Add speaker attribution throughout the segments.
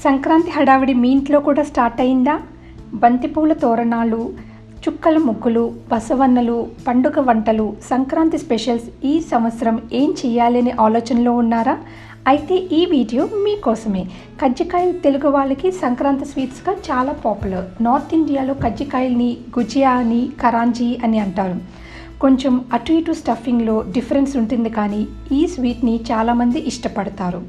Speaker 1: సంక్రాంతి హడావిడి మీ ఇంట్లో కూడా స్టార్ట్ అయిందా? బంతిపూల తోరణాలు, చుక్కల ముగ్గులు, బసవన్నలు, పండుగ వంటలు, సంక్రాంతి స్పెషల్స్ ఈ సంవత్సరం ఏం చేయాలి అనే ఆలోచనలో ఉన్నారా? అయితే ఈ వీడియో మీకోసమే. కజ్జికాయలు తెలుగు వాళ్ళకి సంక్రాంతి స్వీట్స్గా చాలా పాపులర్. నార్త్ ఇండియాలో కజ్జికాయల్ని గుజియా అని, కరాంజీ అని అంటారు. కొంచెం అటు ఇటు స్టఫింగ్లో డిఫరెన్స్ ఉంటుంది, కానీ ఈ స్వీట్ని చాలామంది ఇష్టపడతారు.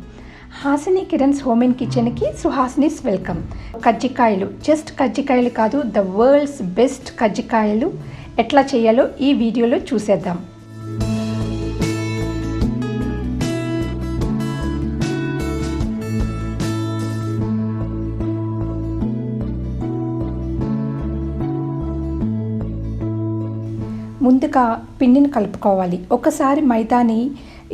Speaker 1: హాసినికిరన్స్ హోమ్ అండ్ కిచెన్కి సుహాసినిస్ వెల్కమ్. కజ్జికాయలు, జస్ట్ కజ్జికాయలు కాదు, ద వరల్డ్స్ బెస్ట్ కజ్జికాయలు ఎట్లా చేయాలో ఈ వీడియోలో చూసేద్దాం. ముందుగా పిండిని కలుపుకోవాలి. ఒకసారి మైదాని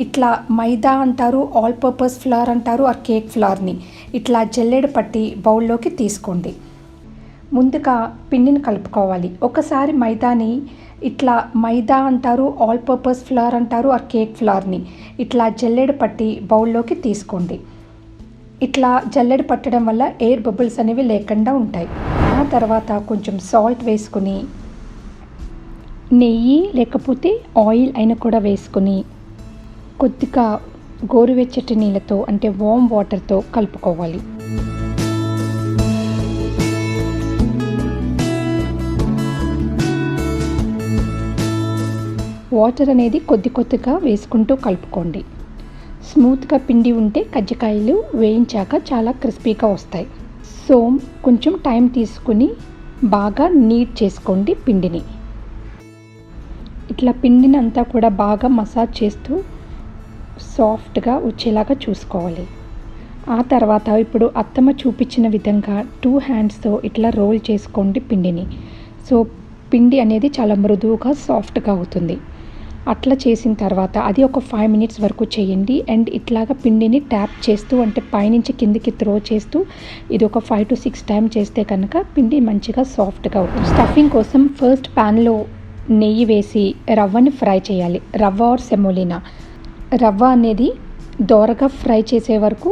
Speaker 1: ఇట్లా, మైదా అంటారు, ఆల్ పర్పస్ ఫ్లవర్ అంటారు, ఆ కేక్ ఫ్లవర్ని ఇట్లా జల్లెడ పట్టి బౌల్లోకి తీసుకోండి. ముందుగా పిండిని కలుపుకోవాలి. ఒకసారి మైదాని ఇట్లా, మైదా అంటారు, ఆల్ పర్పస్ ఫ్లవర్ అంటారు, ఆ కేక్ ఫ్లవర్ని ఇట్లా జల్లెడ పట్టి బౌల్లోకి తీసుకోండి. ఇట్లా జల్లెడ పట్టడం వల్ల ఎయిర్ బబుల్స్ అనేవి లేకుండా ఉంటాయి. ఆ తర్వాత కొంచెం సాల్ట్ వేసుకుని, నెయ్యి లేకపోతే ఆయిల్ అయినా కూడా వేసుకుని కొద్దిగా గోరువెచ్చటి నీళ్ళతో అంటే వామ్ వాటర్తో కలుపుకోవాలి. వాటర్ అనేది కొద్దిగా వేసుకుంటూ కలుపుకోండి. స్మూత్గా పిండి ఉంటే కజ్జికాయలు వేయించాక చాలా క్రిస్పీగా వస్తాయి. సో కొంచెం టైం తీసుకుని బాగా నీట్ చేసుకోండి పిండిని. ఇట్లా పిండిని అంతా కూడా బాగా మసాజ్ చేస్తూ సాఫ్ట్గా వచ్చేలాగా చూసుకోవాలి. ఆ తర్వాత ఇప్పుడు అత్తమ్మ చూపించిన విధంగా 2 హ్యాండ్స్తో ఇట్లా రోల్ చేసుకోండి పిండిని. సో పిండి అనేది చాలా మృదువుగా సాఫ్ట్గా అవుతుంది. అట్లా చేసిన తర్వాత అది ఒక 5 మినిట్స్ వరకు చేయండి. అండ్ ఇట్లాగా పిండిని ట్యాప్ చేస్తూ అంటే పైనుంచి కిందికి త్రో చేస్తూ ఇది ఒక 5 to 6 టైం చేస్తే కనుక పిండి మంచిగా సాఫ్ట్గా అవుతుంది. స్టఫింగ్ కోసం ఫస్ట్ ప్యాన్లో నెయ్యి వేసి రవ్వని ఫ్రై చేయాలి. రవ్వ ఆర్ సెమోలినా రవ్వ అనేది దోరగా ఫ్రై చేసే వరకు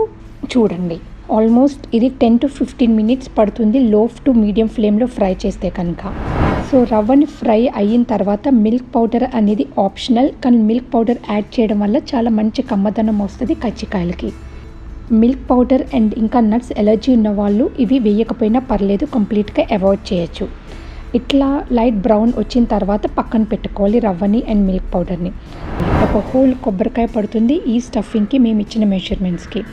Speaker 1: చూడండి. ఆల్మోస్ట్ ఇది 10 to 15 మినిట్స్ పడుతుంది లో టు మీడియం ఫ్లేమ్లో ఫ్రై చేస్తే కనుక. సో రవ్వని ఫ్రై అయిన తర్వాత మిల్క్ పౌడర్ అనేది ఆప్షనల్, కానీ మిల్క్ పౌడర్ యాడ్ చేయడం వల్ల చాలా మంచి కమ్మదనం వస్తుంది కజ్జికాయలకి. మిల్క్ పౌడర్ అండ్ ఇంకా నట్స్ ఎలర్జీ ఉన్న వాళ్ళు ఇవి వేయకపోయినా పర్లేదు, కంప్లీట్గా అవాయిడ్ చేయొచ్చు. ఇట్లా లైట్ బ్రౌన్ వచ్చిన తర్వాత పక్కన పెట్టుకోవాలి రవ్వని అండ్ మిల్క్ పౌడర్ని. ఒక హోల్ కొబ్బరికాయ పడుతుంది ఈ స్టఫింగ్కి మేము ఇచ్చిన మెజర్మెంట్స్కి.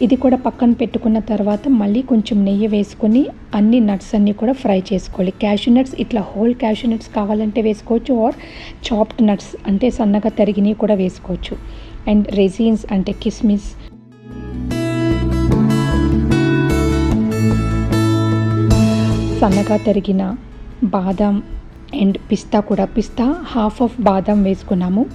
Speaker 1: ఇది కూడా పక్కన పెట్టుకున్న తర్వాత మళ్ళీ కొంచెం నెయ్యి వేసుకొని అన్ని నట్స్ అన్నీ కూడా ఫ్రై చేసుకోవాలి. క్యాషూ నట్స్ ఇట్లా హోల్ క్యాషూ నట్స్ కావాలంటే వేసుకోవచ్చు, ఆర్ చాప్డ్ నట్స్ అంటే సన్నగా తరిగినవి కూడా వేసుకోవచ్చు. అండ్ రెజిన్స్ అంటే కిస్మిస్, సన్నగా తరిగిన బాదాం అండ్ పిస్తా కూడా, పిస్తా హాఫ్ ఆఫ్ బాదాం వేసుకున్నాము.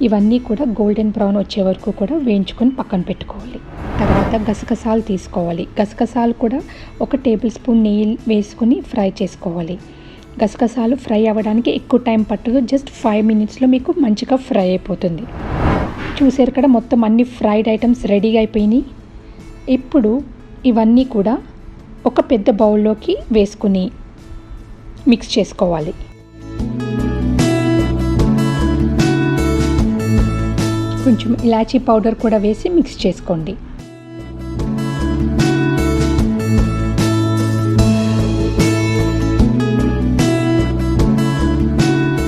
Speaker 1: ఇవన్నీ కూడా గోల్డెన్ బ్రౌన్ వచ్చే వరకు కూడా వేయించుకొని పక్కన పెట్టుకోవాలి. తర్వాత గసగసాలు తీసుకోవాలి. గసగసాలు కూడా 1 టేబుల్ స్పూన్ నెయ్యి వేసుకొని ఫ్రై చేసుకోవాలి. గసగసాలు ఫ్రై అవ్వడానికి ఎక్కువ టైం పట్టదు, జస్ట్ 5 మినిట్స్లో మీకు మంచిగా ఫ్రై అయిపోతుంది. చూసారు కదా, మొత్తం అన్ని ఫ్రైడ్ ఐటమ్స్ రెడీగా అయిపోయినాయి. ఇప్పుడు ఇవన్నీ కూడా ఒక పెద్ద బౌల్లోకి వేసుకుని మిక్స్ చేసుకోవాలి. కొంచెం ఇలాచీ పౌడర్ కూడా వేసి మిక్స్ చేసుకోండి.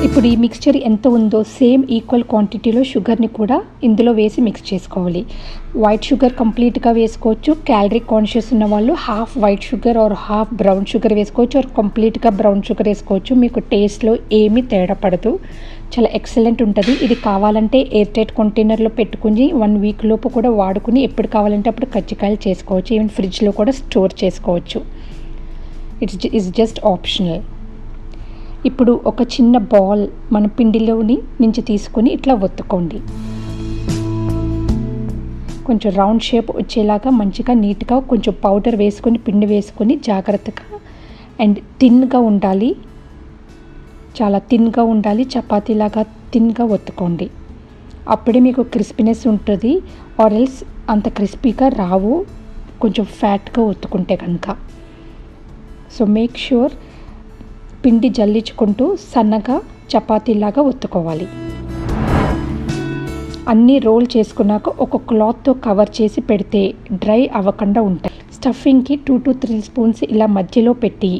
Speaker 1: ఇప్పుడు ఈ మిక్స్చర్ ఎంత ఉందో సేమ్ ఈక్వల్ క్వాంటిటీలో షుగర్ని కూడా ఇందులో వేసి మిక్స్ చేసుకోవాలి. వైట్ షుగర్ కంప్లీట్గా వేసుకోవచ్చు. క్యాలరీ కాన్షియస్ ఉన్న వాళ్ళు half white sugar or half brown sugar వేసుకోవచ్చు, ఆర్ కంప్లీట్గా బ్రౌన్ షుగర్ వేసుకోవచ్చు. మీకు టేస్ట్లో ఏమీ తేడా పడదు, చాలా ఎక్సలెంట్ ఉంటుంది. ఇది కావాలంటే ఎయిర్ టైట్ కంటైనర్లో పెట్టుకుని 1 వీక్ లోపు కూడా వాడుకుని ఎప్పుడు కావాలంటే అప్పుడు కజ్జికాయలు చేసుకోవచ్చు. ఈవెన్ ఫ్రిడ్జ్లో కూడా స్టోర్ చేసుకోవచ్చు. It's just optional. ఇప్పుడు ఒక చిన్న బాల్ మన పిండిలోని నుంచి తీసుకొని ఇట్లా ఒత్తుకోండి. కొంచెం రౌండ్ షేప్ వచ్చేలాగా మంచిగా నీట్గా కొంచెం పౌడర్ వేసుకొని పిండి వేసుకొని జాగ్రత్తగా అండ్ థిన్గా ఉండాలి, చాలా థిన్గా ఉండాలి, చపాతీలాగా థిన్గా ఒత్తుకోండి. అప్పుడే మీకు క్రిస్పీనెస్ ఉంటుంది. ఆర్ ఎల్స్ అంత క్రిస్పీగా రావు కొంచెం ఫ్యాట్గా ఒత్తుకుంటే కనుక. సో మేక్ ష్యూర్ పిండి జల్లించుకుంటూ సన్నగా చపాతీలాగా ఒత్తుకోవాలి. అన్నీ రోల్ చేసుకున్నాక ఒక క్లాత్తో కవర్ చేసి పెడితే డ్రై అవ్వకుండా ఉంటాయి. స్టఫింగ్కి 2 to 3 స్పూన్స్ ఇలా మధ్యలో పెట్టి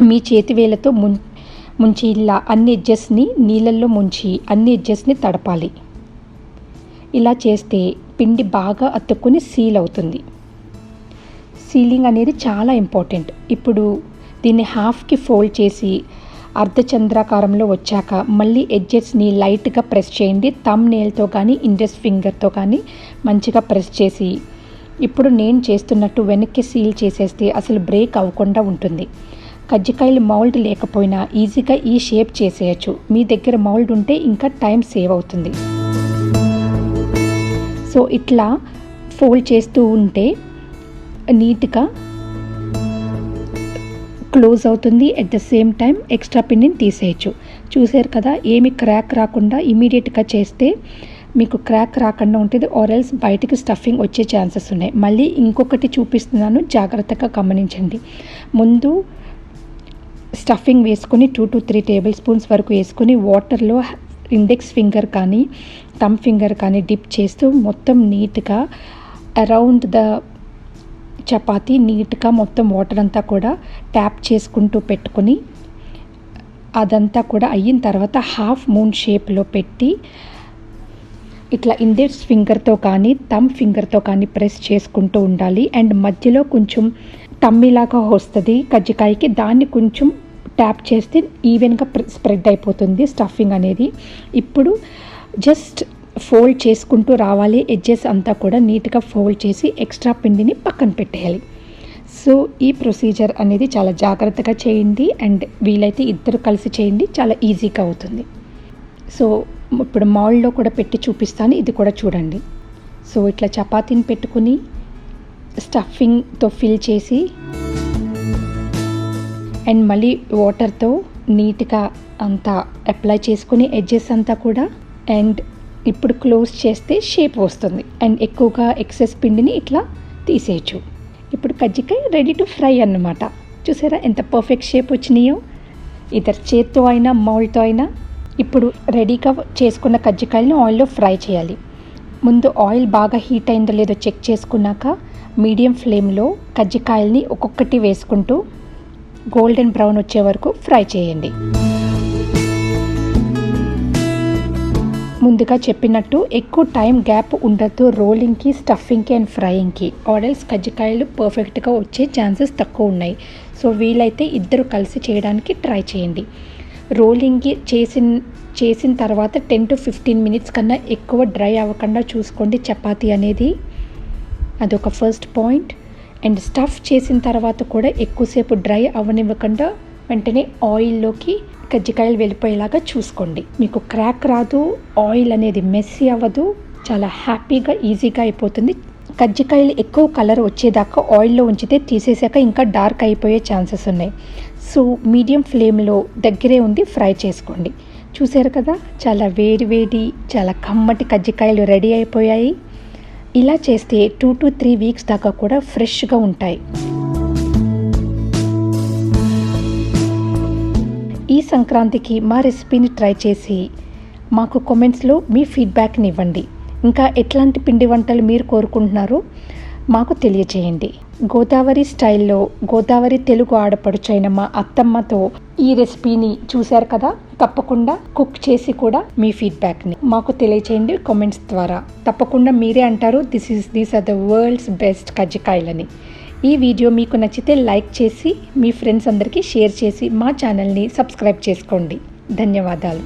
Speaker 1: మీ చేతి వేలతో ముంచి ఇలా అన్ని ఎడ్జెస్ని నీళ్ళల్లో ముంచి అన్ని ఎడ్జెస్ని తడపాలి. ఇలా చేస్తే పిండి బాగా అతుక్కుని సీల్ అవుతుంది. సీలింగ్ అనేది చాలా ఇంపార్టెంట్. ఇప్పుడు దీన్ని హాఫ్కి ఫోల్డ్ చేసి అర్ధచంద్రాకారంలో వచ్చాక మళ్ళీ ఎడ్జెస్ని లైట్గా ప్రెస్ చేయండి. థంబ్ నెయిల్తో కానీ ఇండెక్స్ ఫింగర్తో కానీ మంచిగా ప్రెస్ చేసి ఇప్పుడు నేను చేస్తున్నట్టు వెనక్కి సీల్ చేసేస్తే అసలు బ్రేక్ అవ్వకుండా ఉంటుంది. కజ్జికాయలు మౌల్డ్ లేకపోయినా ఈజీగా ఈ షేప్ చేసేయచ్చు. మీ దగ్గర మౌల్డ్ ఉంటే ఇంకా టైం సేవ్ అవుతుంది. సో ఇట్లా ఫోల్డ్ చేస్తూ ఉంటే నీట్గా క్లోజ్ అవుతుంది. At the same time extra పిండిని తీసేయచ్చు. చూసారు కదా, ఏమి క్రాక్ రాకుండా ఇమీడియట్గా చేస్తే మీకు క్రాక్ రాకుండా ఉంటుంది. ఆర్ ఎల్స్ బయటికి స్టఫింగ్ వచ్చే ఛాన్సెస్ ఉన్నాయి. మళ్ళీ ఇంకొకటి చూపిస్తున్నాను, జాగ్రత్తగా గమనించండి. ముందు స్టఫింగ్ వేసుకొని 2 to 3 టేబుల్ స్పూన్స్ వరకు వేసుకొని వాటర్లో ఇండెక్స్ ఫింగర్ కానీ థంబ్ ఫింగర్ కానీ డిప్ చేస్తూ మొత్తం నీట్గా అరౌండ్ ద చపాతీ నీట్గా మొత్తం వాటర్ అంతా కూడా ట్యాప్ చేసుకుంటూ పెట్టుకొని అదంతా కూడా అయిన తర్వాత హాఫ్ మూన్ షేప్లో పెట్టి ఇట్లా ఇండెక్స్ ఫింగర్తో కానీ థంబ్ ఫింగర్తో కానీ ప్రెస్ చేసుకుంటూ ఉండాలి. అండ్ మధ్యలో కొంచెం టమ్మీలాగా వస్తుంది కజ్జికాయకి, దాన్ని కొంచెం ట్యాప్ చేస్తే ఈవెన్గా స్ప్రెడ్ అయిపోతుంది స్టఫింగ్ అనేది. ఇప్పుడు జస్ట్ ఫోల్డ్ చేసుకుంటూ రావాలి. ఎడ్జెస్ అంతా కూడా నీట్గా ఫోల్డ్ చేసి ఎక్స్ట్రా పిండిని పక్కన పెట్టేయాలి. సో ఈ ప్రొసీజర్ అనేది చాలా జాగ్రత్తగా చేయండి అండ్ వీలైతే ఇద్దరు కలిసి చేయండి, చాలా ఈజీగా అవుతుంది. సో ఇప్పుడు మౌల్డ్లో కూడా పెట్టి చూపిస్తాను, ఇది కూడా చూడండి. సో ఇట్లా చపాతీని పెట్టుకుని స్టఫింగ్తో ఫిల్ చేసి అండ్ మళ్ళీ వాటర్తో నీట్గా అంతా అప్లై చేసుకుని ఎడ్జెస్ అంతా కూడా అండ్ ఇప్పుడు క్లోజ్ చేస్తే షేప్ వస్తుంది అండ్ ఎక్కువగా ఎక్సెస్ పిండిని ఇట్లా తీసేయచ్చు. ఇప్పుడు కజ్జికాయ రెడీ టు ఫ్రై అన్నమాట. చూసారా ఎంత పర్ఫెక్ట్ షేప్ వచ్చినాయో, ఇద్దరు చేత్తో అయినా మౌల్డ్తో అయినా. ఇప్పుడు రెడీగా చేసుకున్న కజ్జికాయలను ఆయిల్లో ఫ్రై చేయాలి. ముందు ఆయిల్ బాగా హీట్ అయిందో లేదో చెక్ చేసుకున్నాక మీడియం ఫ్లేమ్లో కజ్జికాయల్ని ఒక్కొక్కటి వేసుకుంటూ గోల్డెన్ బ్రౌన్ వచ్చే వరకు ఫ్రై చేయండి. ముందుగా చెప్పినట్టు ఎక్కువ టైం గ్యాప్ ఉండదు రోలింగ్కి, స్టఫింగ్కి అండ్ ఫ్రైయింగ్కి. ఆర్డర్స్ కజ్జికాయలు పర్ఫెక్ట్గా వచ్చే ఛాన్సెస్ తక్కువ ఉన్నాయి. సో వీలైతే ఇద్దరు కలిసి చేయడానికి ట్రై చేయండి. రోలింగ్కి చేసిన తర్వాత 10 to 15 మినిట్స్ కన్నా ఎక్కువ డ్రై అవ్వకుండా చూసుకోండి చపాతీ అనేది. అదొక ఫస్ట్ పాయింట్. అండ్ స్టఫ్ చేసిన తర్వాత కూడా ఎక్కువసేపు డ్రై అవ్వనివ్వకుండా వెంటనే ఆయిల్లోకి కజ్జికాయలు వెళ్ళిపోయేలాగా చూసుకోండి. మీకు క్రాక్ రాదు, ఆయిల్ అనేది మెస్సీ అవ్వదు, చాలా హ్యాపీగా ఈజీగా అయిపోతుంది. కజ్జికాయలు ఎక్కువ కలర్ వచ్చేదాకా ఆయిల్లో ఉంచితే తీసేసాక ఇంకా డార్క్ అయిపోయే ఛాన్సెస్ ఉన్నాయి. సో మీడియం ఫ్లేమ్లో దగ్గరే ఉండి ఫ్రై చేసుకోండి. చూసారు కదా, చాలా వేడి చాలా కమ్మటి కజ్జికాయలు రెడీ అయిపోయాయి. ఇలా చేస్తే 2 to 3 వీక్స్ దాకా కూడా ఫ్రెష్గా ఉంటాయి. ఈ సంక్రాంతికి మా రెసిపీని ట్రై చేసి మాకు కామెంట్స్లో మీ ఫీడ్బ్యాక్ని ఇవ్వండి. ఇంకా ఎట్లాంటి పిండి వంటలు మీరు కోరుకుంటున్నారో మాకు తెలియజేయండి. గోదావరి స్టైల్లో గోదావరి తెలుగు ఆడపడుచైన మా అత్తమ్మతో ఈ రెసిపీని చూశారు కదా, తప్పకుండా కుక్ చేసి కూడా మీ ఫీడ్బ్యాక్ని మాకు తెలియచేయండి కామెంట్స్ ద్వారా. తప్పకుండా మీరే అంటారు these are the world's best కజ్జికాయలని. ఈ వీడియో మీకు నచ్చితే లైక్ చేసి మీ ఫ్రెండ్స్ అందరికీ షేర్ చేసి మా ఛానల్ని సబ్స్క్రైబ్ చేసుకోండి. ధన్యవాదాలు.